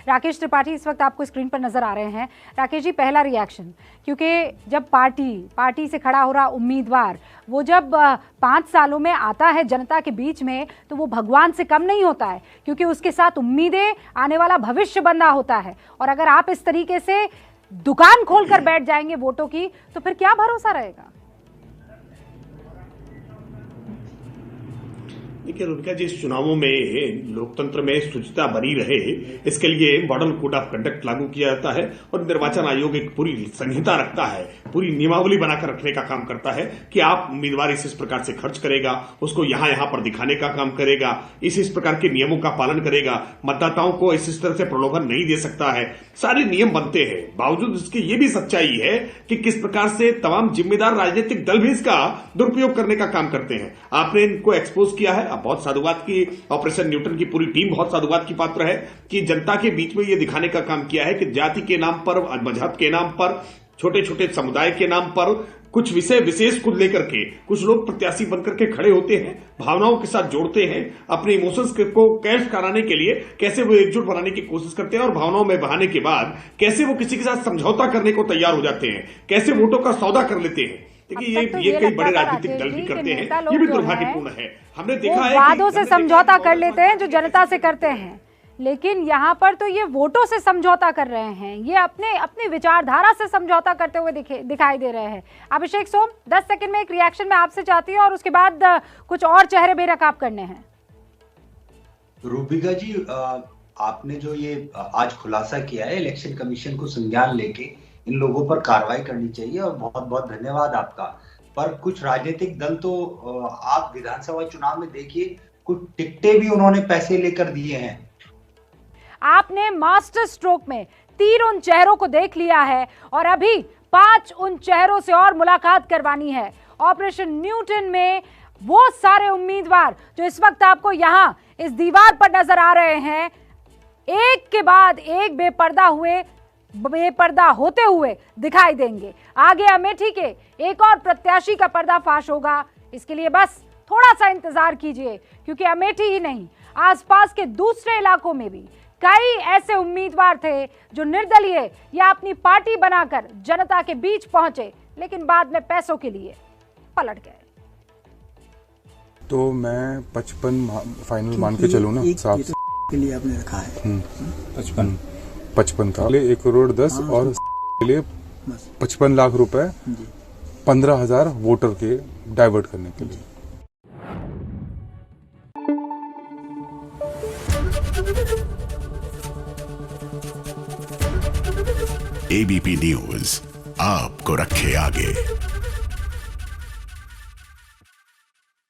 राकेश त्रिपाठी इस वक्त आपको स्क्रीन पर नजर आ रहे हैं। राकेश जी, पहला रिएक्शन, क्योंकि जब पार्टी से खड़ा हो रहा उम्मीदवार वो जब 5 सालों में आता है जनता के बीच में, तो वो भगवान से कम नहीं होता है, क्योंकि उसके साथ उम्मीदें, आने वाला भविष्य बंधा होता है। और अगर आप इस तरीके से दुकान खोलकर बैठ जाएंगे वोटों की, तो फिर क्या भरोसा रहेगा? देखिए रुबिका जी, इस चुनावों में लोकतंत्र में शुचिता बनी रहे, इसके लिए मॉडल कोड ऑफ कंडक्ट लागू किया जाता है और निर्वाचन आयोग एक पूरी संहिता रखता है, पूरी नियमावली बनाकर रखने का काम करता है कि आप उम्मीदवार इस प्रकार से खर्च करेगा, उसको यहां पर दिखाने का काम करेगा, इस प्रकार के नियमों का पालन करेगा, मतदाताओं को इस तरह से प्रलोभन नहीं दे सकता है। सारे नियम बनते हैं। बावजूद इसके ये भी सच्चाई है कि किस प्रकार से तमाम जिम्मेदार राजनीतिक दल भी इसका दुरुपयोग करने का काम करते हैं। आपने इनको एक्सपोज किया है, बहुत साधुवाद की, ऑपरेशन न्यूटन की पूरी टीम बहुत साधुवाद की पात्र है कि जनता के बीच में यह दिखाने का काम किया है कि जाति के नाम पर, मजहब के नाम पर, छोटे छोटे समुदाय के नाम पर कुछ विषय विशेष को लेकर के कुछ लोग प्रत्याशी बनकर के खड़े होते हैं, भावनाओं के साथ जोड़ते हैं, अपने इमोशंस को कैश कराने के लिए कैसे वो एकजुट बनाने की कोशिश करते हैं और भावनाओं में बहाने के बाद कैसे वो किसी के साथ समझौता करने को तैयार हो जाते हैं, कैसे वोटों का सौदा कर लेते हैं। देखिए ये कई बड़े राजनीतिक दल भी करते हैं, ये भी दुर्भाग्यपूर्ण है। हमने देखा है वादों से समझौता कर लेते हैं जो जनता से करते हैं, लेकिन यहाँ पर तो ये वोटों से समझौता कर रहे हैं, ये अपनी विचारधारा से समझौता करते हुए दिखाई दे रहे हैं। अभिषेक सोम, 10 सेकंड में एक रिएक्शन मैं आपसे चाहती हूँ और उसके बाद कुछ और चेहरे बेनकाब करने हैं। रूबिका जी, आपने जो ये आज खुलासा किया है, इलेक्शन कमीशन को संज्ञान लेके इन लोगों पर कार्रवाई करनी चाहिए और बहुत बहुत धन्यवाद आपका। पर कुछ राजनीतिक दल तो आप विधानसभा चुनाव में देखिए, कुछ टिकटें भी उन्होंने पैसे लेकर दिए हैं। आपने मास्टर स्ट्रोक में 3 उन चेहरों को देख लिया है और अभी 5 उन चेहरों से और मुलाकात करवानी है। ऑपरेशन न्यूटन में वो सारे उम्मीदवार जो इस वक्त आपको यहां इस दीवार पर नजर आ रहे हैं, एक के बाद एक बेपर्दा होते हुए दिखाई देंगे। आगे अमेठी के एक और प्रत्याशी का पर्दाफाश होगा, इसके लिए बस थोड़ा सा इंतजार कीजिए, क्योंकि अमेठी ही नहीं, आसपास के दूसरे इलाकों में भी कई ऐसे उम्मीदवार थे जो निर्दलीय या अपनी पार्टी बनाकर जनता के बीच पहुंचे, लेकिन बाद में पैसों के लिए पलट गए। तो मैं 55 फाइनल मान के चलूं ना, साफ के लिए आपने रखा है 55 का 1,10 करोड़ और के लिए 55 लाख रुपए 15,000 वोटर के डाइवर्ट करने के लिए। एबीपी न्यूज आपको रखे आगे।